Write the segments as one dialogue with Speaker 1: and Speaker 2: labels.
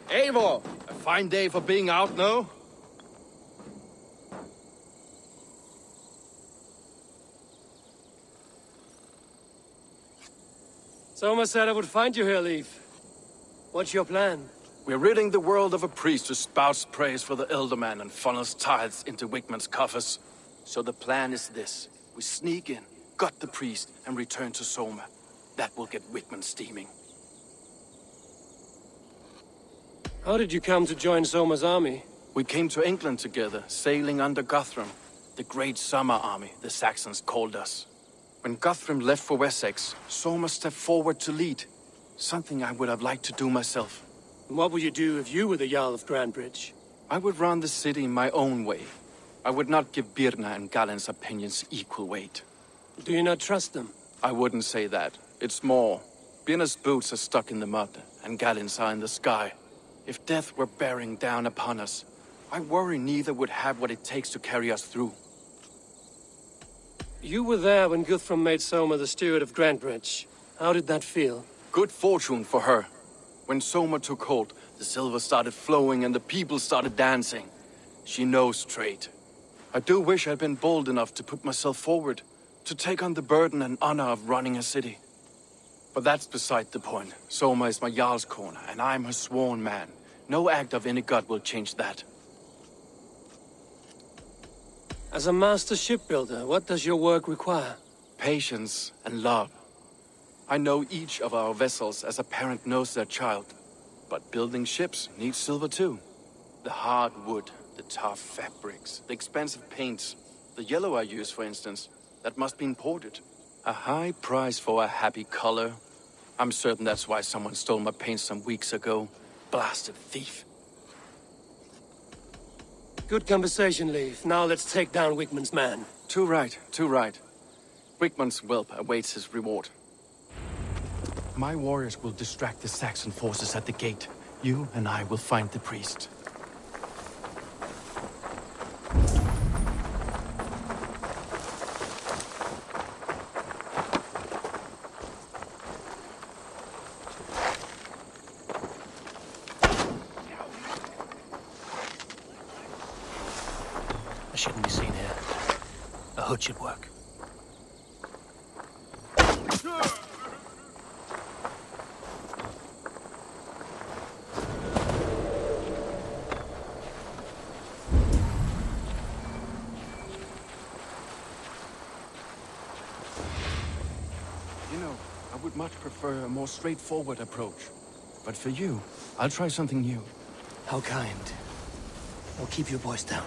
Speaker 1: Eivor, a fine day for being out, no?
Speaker 2: Soma said I would find you here, Leaf. What's your plan?
Speaker 1: We're ridding the world of a priest who spouts praise for the Elderman and funnels tithes into Wickman's coffers. So the plan is this. We sneak in, gut the priest, and return to Soma. That will get Wickman steaming.
Speaker 2: How did you come to join Soma's army?
Speaker 1: We came to England together, sailing under Guthrum. The Great Summer Army, the Saxons called us. When Guthrum left for Wessex, Soma stepped forward to lead. Something I would have liked to do myself.
Speaker 2: What would you do if you were the Jarl of Grandbridge?
Speaker 1: I would run the city my own way. I would not give Birna and Galen's opinions equal weight.
Speaker 2: Do you not trust them?
Speaker 1: I wouldn't say that. It's more. Birna's boots are stuck in the mud, and Galen's are in the sky. If death were bearing down upon us, I worry neither would have what it takes to carry us through.
Speaker 2: You were there when Guthrum made Soma the steward of Grandbridge. How did that feel?
Speaker 1: Good fortune for her. When Soma took hold, the silver started flowing and the people started dancing. She knows trade. I do wish I'd been bold enough to put myself forward, to take on the burden and honor of running a city. But that's beside the point. Soma is my Jarl's corner, and I'm her sworn man. No act of any god will change that.
Speaker 2: As a master shipbuilder, what does your work require?
Speaker 1: Patience and love. I know each of our vessels as a parent knows their child. But building ships needs silver too. The hard wood, the tough fabrics, the expensive paints. The yellow I use, for instance, that must be imported. A high price for a happy color. I'm certain that's why someone stole my paint some weeks ago. Blasted thief.
Speaker 2: Good conversation, Leaf. Now let's take down Wickman's man.
Speaker 1: Too right, too right. Wickman's whelp awaits his reward. My warriors will distract the Saxon forces at the gate. You and I will find the priest.
Speaker 2: I shouldn't be seen here. A hood should work.
Speaker 1: I would much prefer a more straightforward approach. But for you, I'll try something new.
Speaker 2: How kind. I'll keep your voice down.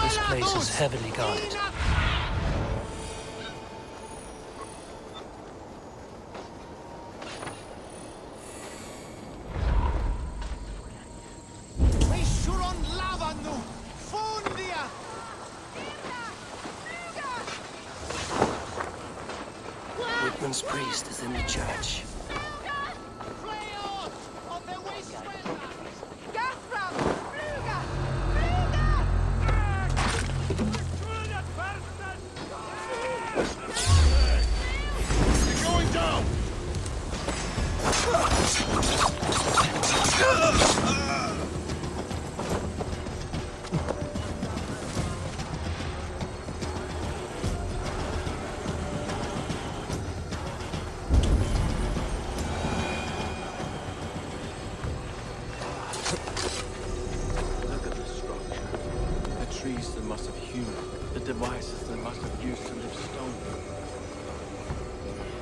Speaker 2: This place is heavily guarded. Wickman's priest is in the church.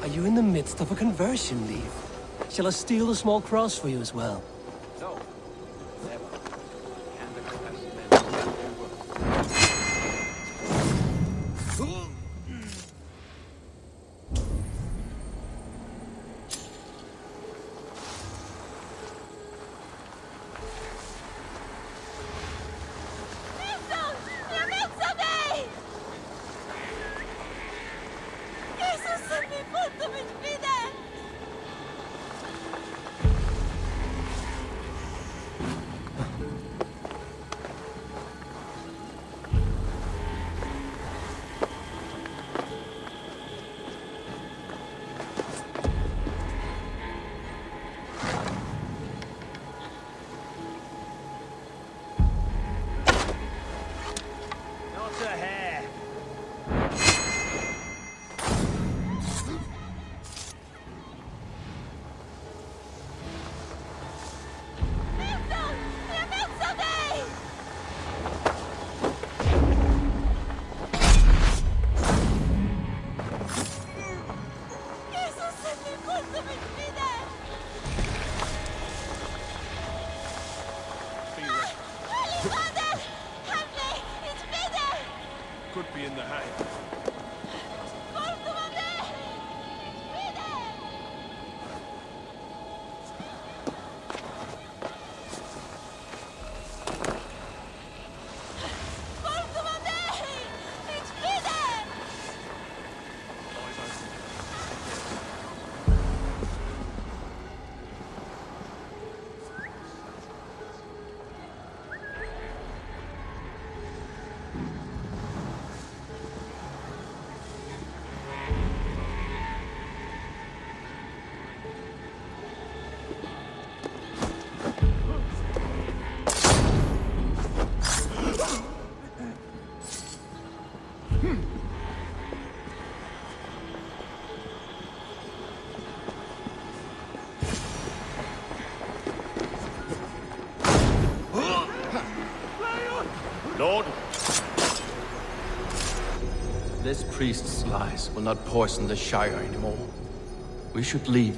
Speaker 2: Are you in the midst of a conversion, Leaf? Shall I steal a small cross for you as well?
Speaker 1: No. Never. And the
Speaker 3: a hair.
Speaker 4: Could be in the hay.
Speaker 3: Lord,
Speaker 1: This priest's lies will not poison the Shire anymore. We should leave.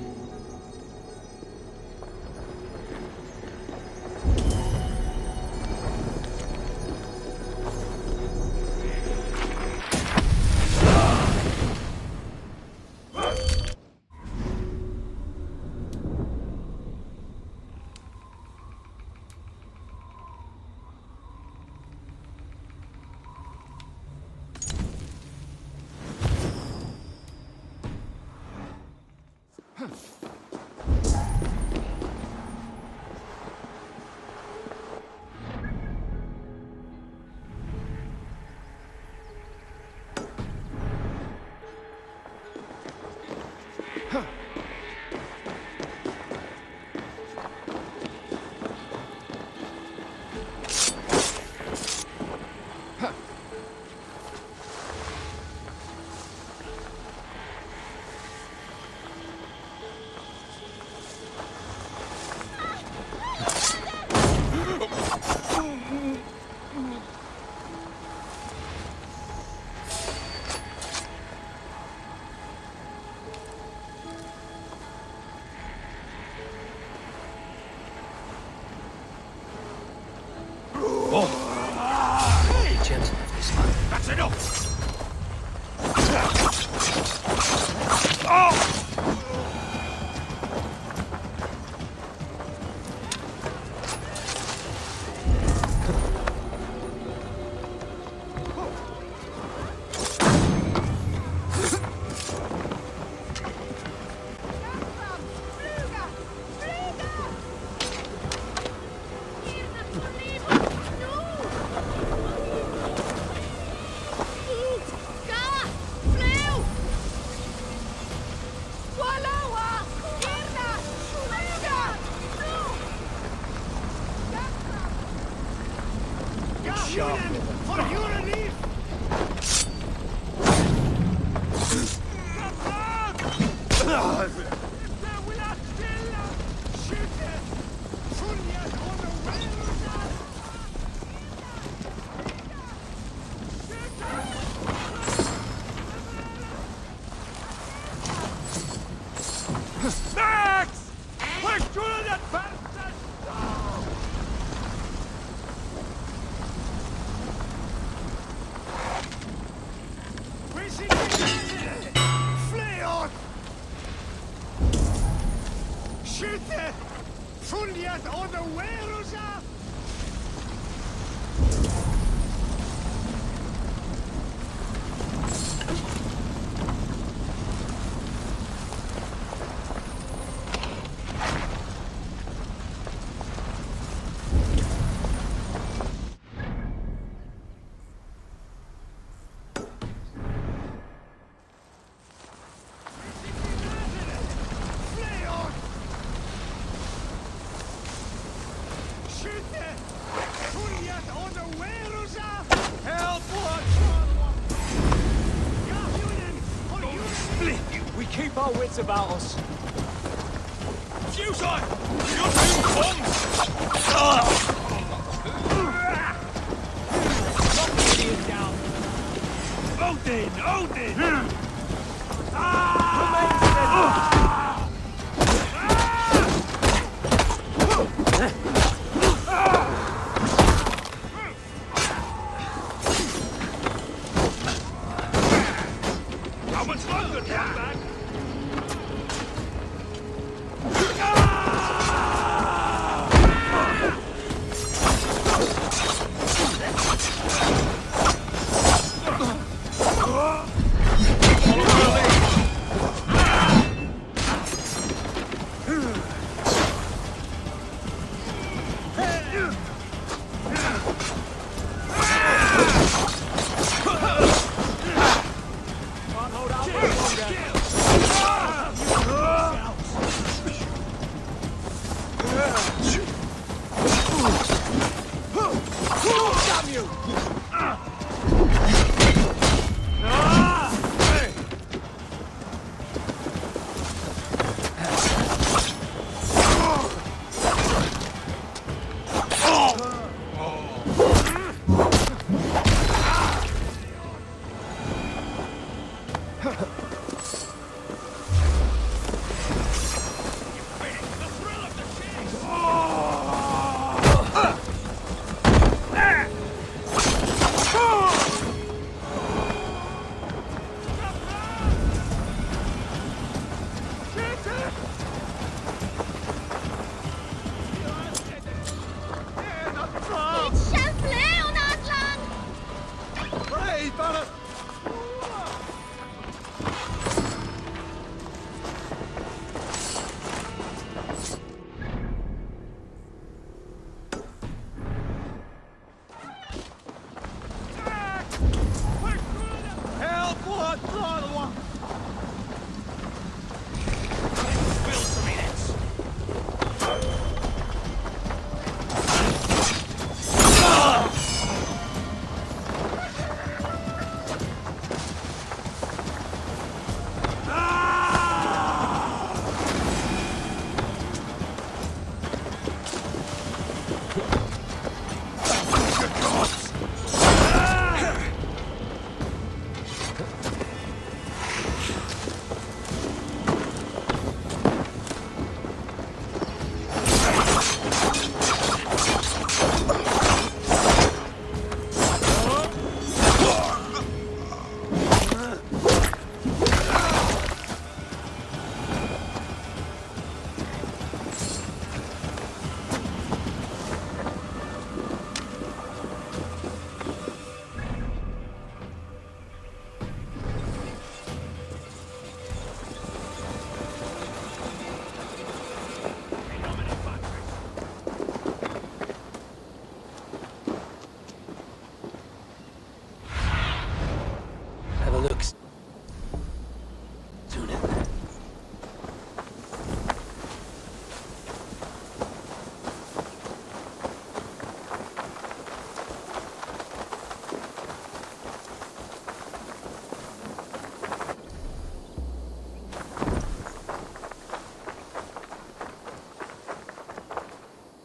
Speaker 2: Gentle with this man.
Speaker 4: That's enough! Max! We're shooting that bastard! Where's he? Fly on! Shoot it! Fulliet on the wheels up!
Speaker 3: keep our wits about us.
Speaker 4: Fuse on! Your two bombs!
Speaker 3: Down.
Speaker 4: Odin! Odin! How much longer, back?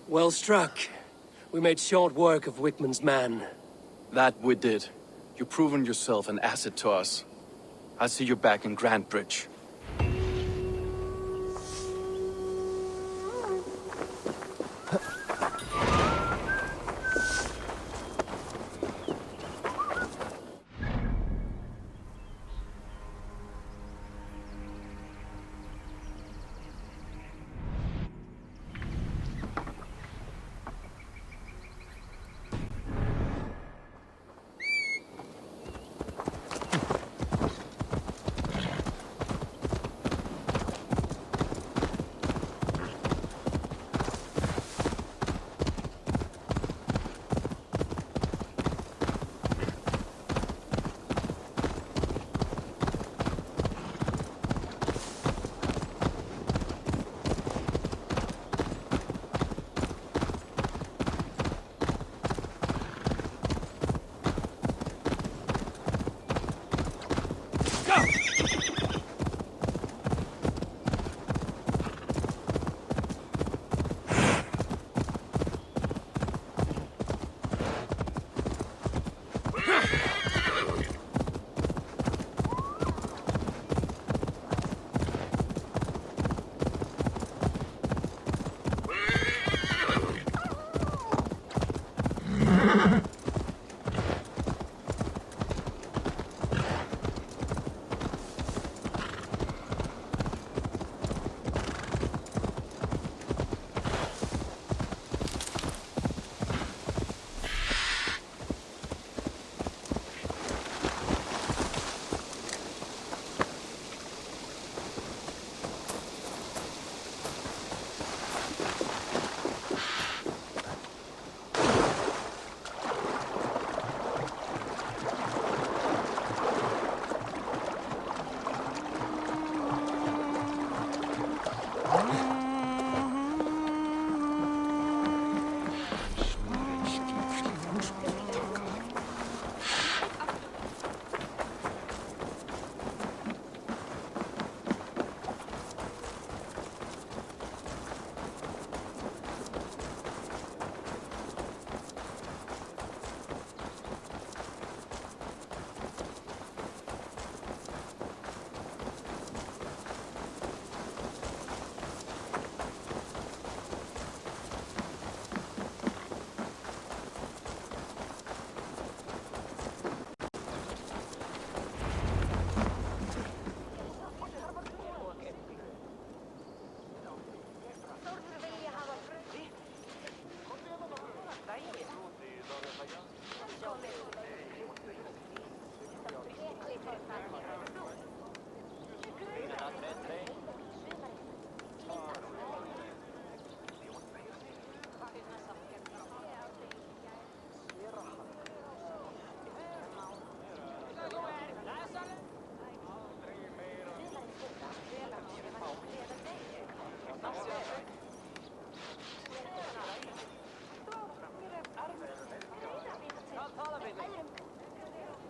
Speaker 2: Well struck. We made short work of Wickman's man.
Speaker 1: That we did. You've proven yourself an asset to us. I'll see you back in Grantbridge.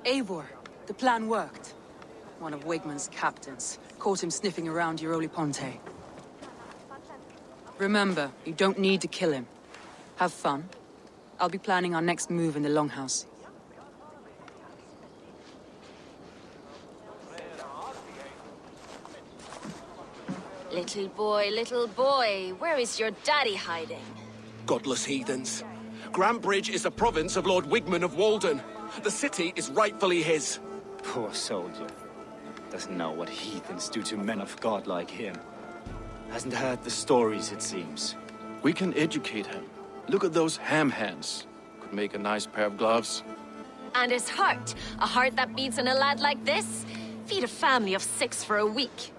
Speaker 5: Eivor, the plan worked. One of Wigman's captains caught him sniffing around Euroli Ponte. Remember, you don't need to kill him. Have fun. I'll be planning our next move in the Longhouse.
Speaker 6: Little boy, where is your daddy hiding?
Speaker 7: Godless heathens. Grantbridge is a province of Lord Wigman of Walden. The city is rightfully his.
Speaker 8: Poor soldier. Doesn't know what heathens do to men of God like him. Hasn't heard the stories, it seems.
Speaker 1: We can educate him. Look at those ham hands. Could make a nice pair of gloves.
Speaker 6: And his heart. A heart that beats in a lad like this? Feed a family of 6 for a week.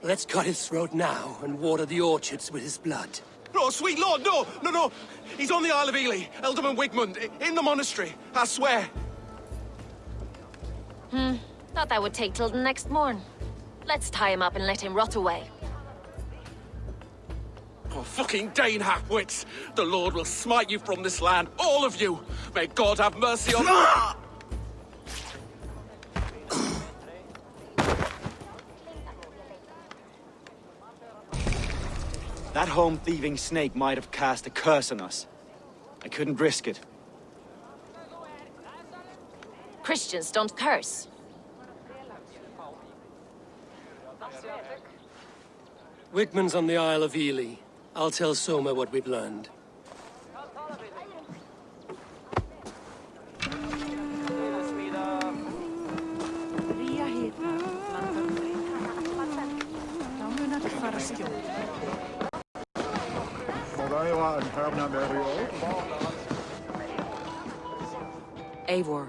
Speaker 2: Let's cut his throat now and water the orchards with his blood.
Speaker 7: No, sweet lord, no! He's on the Isle of Ely, Ealdorman Wigmund, in the monastery, I swear.
Speaker 6: Thought that would take till the next morn. Let's tie him up and let him rot away.
Speaker 7: Oh, fucking Dane halfwits! The Lord will smite you from this land, all of you! May God have mercy on...
Speaker 8: That home-thieving snake might have cast a curse on us. I couldn't risk it.
Speaker 6: Christians don't curse.
Speaker 2: Wigman's on the Isle of Ely. I'll tell Soma what we've learned.
Speaker 5: Eivor,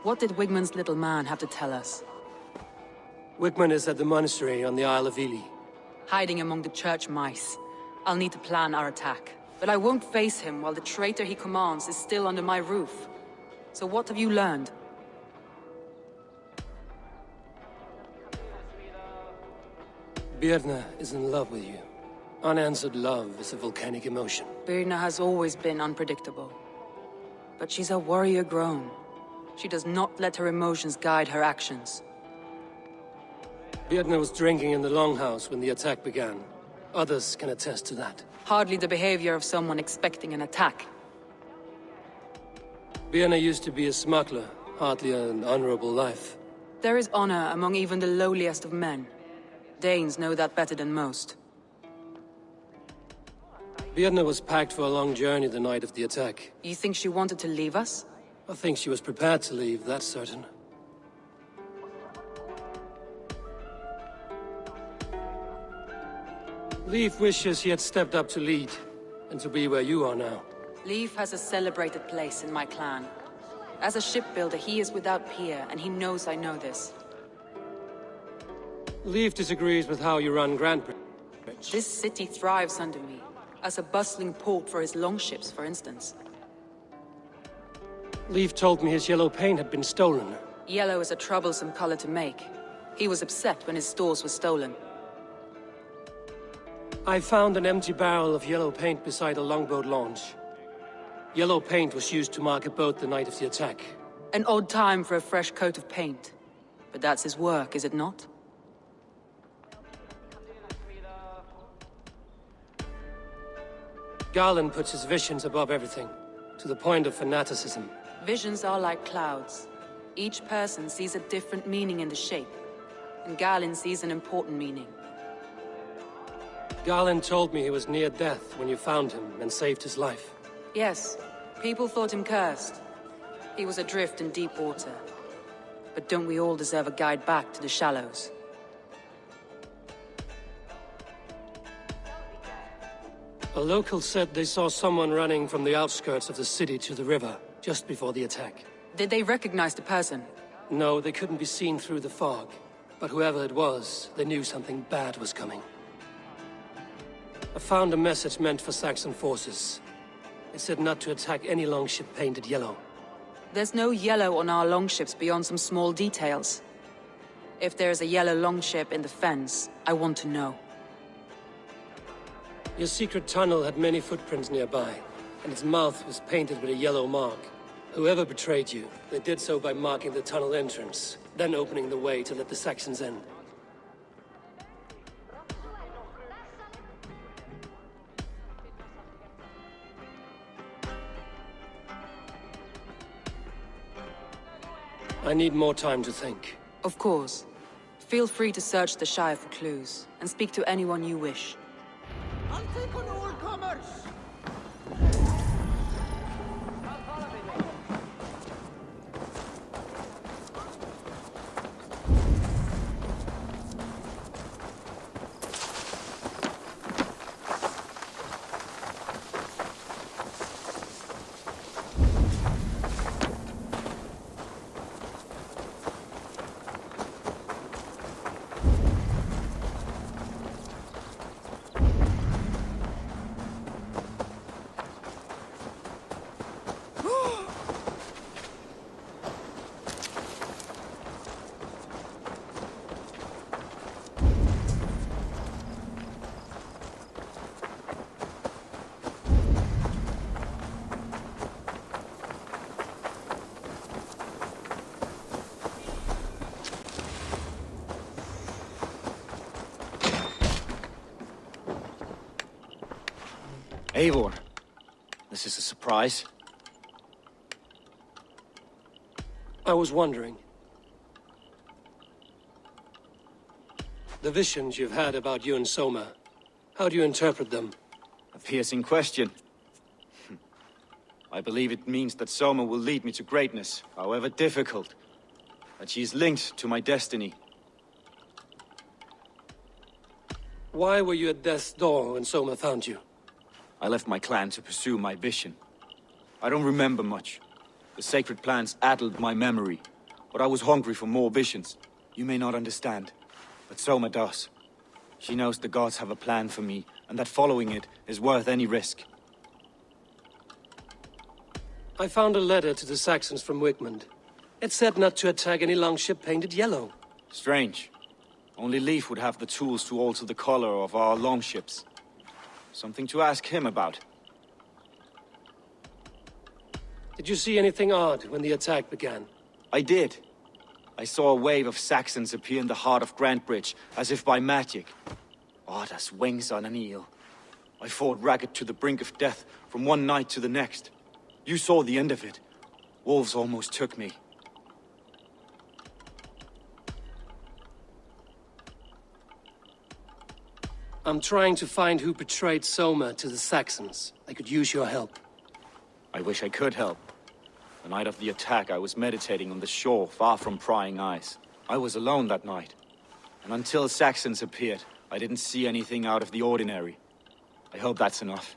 Speaker 5: what did Wigman's little man have to tell us?
Speaker 2: Wigman is at the monastery on the Isle of Ely.
Speaker 5: Hiding among the church mice. I'll need to plan our attack. But I won't face him while the traitor he commands is still under my roof. So what have you learned?
Speaker 2: Birna is in love with you. Unanswered love is a volcanic emotion.
Speaker 5: Birna has always been unpredictable. But she's a warrior grown. She does not let her emotions guide her actions.
Speaker 2: Birna was drinking in the Longhouse when the attack began. Others can attest to that.
Speaker 5: Hardly the behavior of someone expecting an attack.
Speaker 2: Birna used to be a smuggler, hardly an honorable life.
Speaker 5: There is honor among even the lowliest of men. Danes know that better than most.
Speaker 2: Birna was packed for a long journey the night of the attack.
Speaker 5: You think she wanted to leave us?
Speaker 2: I think she was prepared to leave, that's certain. Leif wishes he had stepped up to lead, and to be where you are now.
Speaker 5: Leif has a celebrated place in my clan. As a shipbuilder, he is without peer, and he knows I know this.
Speaker 2: Leif disagrees with how you run Grantbridge.
Speaker 5: This city thrives under me, as a bustling port for his longships, for instance.
Speaker 2: Leif told me his yellow paint had been stolen.
Speaker 5: Yellow is a troublesome color to make. He was upset when his stores were stolen.
Speaker 2: I found an empty barrel of yellow paint beside a longboat launch. Yellow paint was used to mark a boat the night of the attack.
Speaker 5: An odd time for a fresh coat of paint. But that's his work, is it not?
Speaker 2: Garland puts his visions above everything, to the point of fanaticism.
Speaker 5: Visions are like clouds. Each person sees a different meaning in the shape, and Garland sees an important meaning.
Speaker 2: Garland told me he was near death when you found him and saved his life.
Speaker 5: Yes, people thought him cursed. He was adrift in deep water. But don't we all deserve a guide back to the shallows?
Speaker 2: A local said they saw someone running from the outskirts of the city to the river, just before the attack.
Speaker 5: Did they recognize the person?
Speaker 2: No, they couldn't be seen through the fog. But whoever it was, they knew something bad was coming. I found a message meant for Saxon forces. It said not to attack any longship painted yellow.
Speaker 5: There's no yellow on our longships beyond some small details. If there's a yellow longship in the fens, I want to know.
Speaker 2: Your secret tunnel had many footprints nearby, and its mouth was painted with a yellow mark. Whoever betrayed you, they did so by marking the tunnel entrance, then opening the way to let the Saxons in. I need more time to think.
Speaker 5: Of course. Feel free to search the Shire for clues, and speak to anyone you wish.
Speaker 4: I'll take on all comers!
Speaker 8: Eivor, this is a surprise.
Speaker 2: I was wondering. The visions you've had about you and Soma, how do you interpret them?
Speaker 8: A piercing question. I believe it means that Soma will lead me to greatness, however difficult. That she is linked to my destiny.
Speaker 2: Why were you at death's door when Soma found you?
Speaker 8: I left my clan to pursue my vision. I don't remember much. The sacred plans addled my memory, but I was hungry for more visions. You may not understand, but Soma does. She knows the gods have a plan for me, and that following it is worth any risk.
Speaker 2: I found a letter to the Saxons from Wigmund. It said not to attack any longship painted yellow.
Speaker 8: Strange. Only Leif would have the tools to alter the color of our longships. Something to ask him about.
Speaker 2: Did you see anything odd when the attack began?
Speaker 8: I did. I saw a wave of Saxons appear in the heart of Grantbridge, as if by magic. Odd as wings on an eel. I fought ragged to the brink of death from one night to the next. You saw the end of it. Wolves almost took me.
Speaker 2: I'm trying to find who betrayed Soma to the Saxons. I could use your help.
Speaker 8: I wish I could help. The night of the attack, I was meditating on the shore, far from prying eyes. I was alone that night. And until Saxons appeared, I didn't see anything out of the ordinary. I hope that's enough.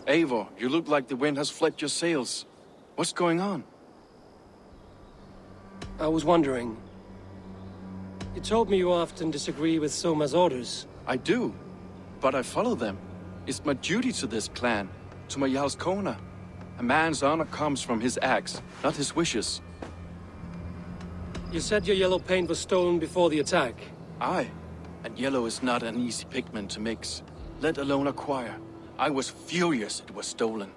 Speaker 1: Eivor, you look like the wind has flecked your sails. What's going on?
Speaker 2: I was wondering. You told me you often disagree with Soma's orders.
Speaker 1: I do, but I follow them. It's my duty to this clan, to my Jarl's Kona. A man's honor comes from his acts, not his wishes.
Speaker 2: You said your yellow paint was stolen before the attack.
Speaker 1: Aye, and yellow is not an easy pigment to mix, let alone acquire. I was furious it was stolen.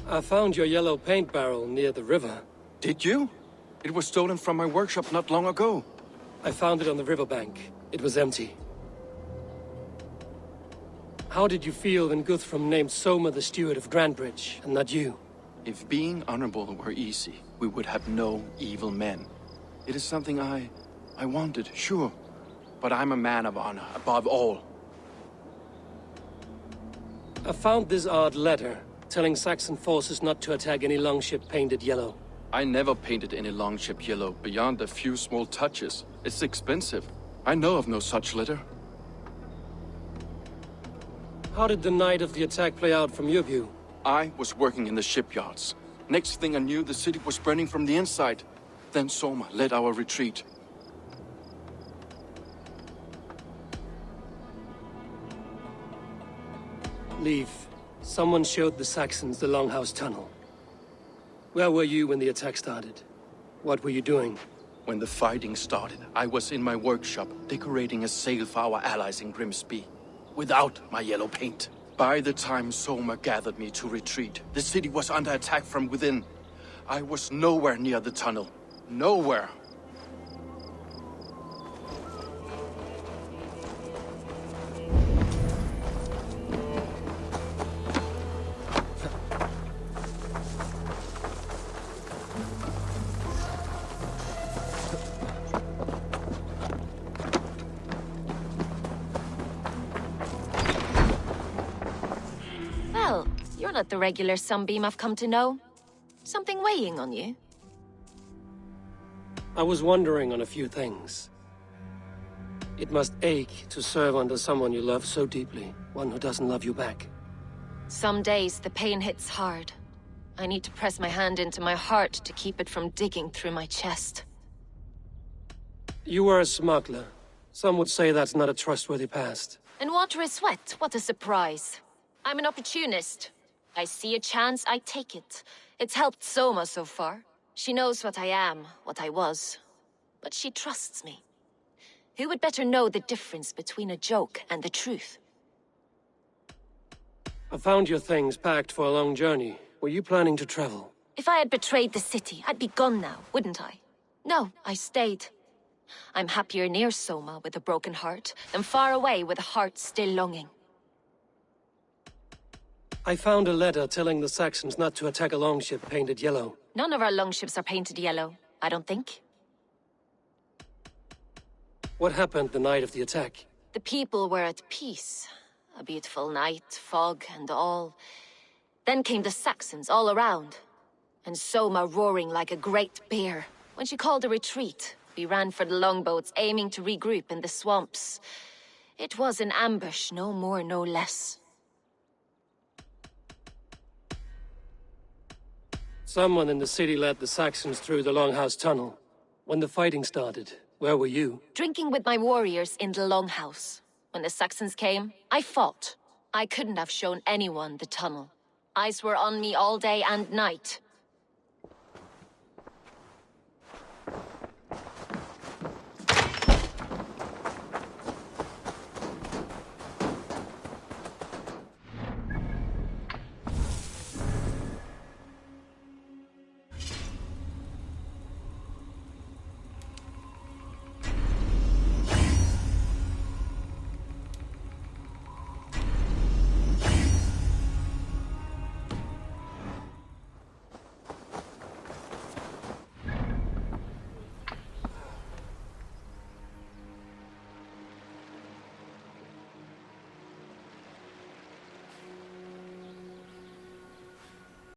Speaker 2: I found your yellow paint barrel near the river.
Speaker 1: Did you? It was stolen from my workshop not long ago.
Speaker 2: I found it on the riverbank. It was empty. How did you feel when Guthrum named Soma the steward of Grantbridge, and not you?
Speaker 1: If being honorable were easy, we would have no evil men. It is something I wanted, sure. But I'm a man of honor, above all.
Speaker 2: I found this odd letter, telling Saxon forces not to attack any longship painted yellow.
Speaker 1: I never painted any longship yellow beyond a few small touches. It's expensive. I know of no such litter.
Speaker 2: How did the night of the attack play out from your view?
Speaker 1: I was working in the shipyards. Next thing I knew, the city was burning from the inside. Then Soma led our retreat.
Speaker 2: Leave. Someone showed the Saxons the Longhouse Tunnel. Where were you when the attack started? What were you doing?
Speaker 1: When the fighting started, I was in my workshop, decorating a sail for our allies in Grimsby. Without my yellow paint. By the time Soma gathered me to retreat, the city was under attack from within. I was nowhere near the tunnel. Nowhere.
Speaker 6: Well, you're not the regular sunbeam I've come to know. Something weighing on you?
Speaker 2: I was wondering on a few things. It must ache to serve under someone you love so deeply, one who doesn't love you back.
Speaker 6: Some days the pain hits hard. I need to press my hand into my heart to keep it from digging through my chest.
Speaker 2: You were a smuggler. Some would say that's not a trustworthy past.
Speaker 6: And water is wet, what a surprise. I'm an opportunist. I see a chance, I take it. It's helped Soma so far. She knows what I am, what I was. But she trusts me. Who would better know the difference between a joke and the truth?
Speaker 2: I found your things packed for a long journey. Were you planning to travel?
Speaker 6: If I had betrayed the city, I'd be gone now, wouldn't I? No, I stayed. I'm happier near Soma with a broken heart than far away with a heart still longing.
Speaker 2: I found a letter telling the Saxons not to attack a longship painted yellow.
Speaker 6: None of our longships are painted yellow, I don't think.
Speaker 2: What happened the night of the attack?
Speaker 6: The people were at peace. A beautiful night, fog and all. Then came the Saxons all around. And Soma roaring like a great bear. When she called a retreat, we ran for the longboats, aiming to regroup in the swamps. It was an ambush, no more, no less.
Speaker 2: Someone in the city led the Saxons through the Longhouse Tunnel. When the fighting started, where were you?
Speaker 6: Drinking with my warriors in the Longhouse. When the Saxons came, I fought. I couldn't have shown anyone the tunnel. Eyes were on me all day and night.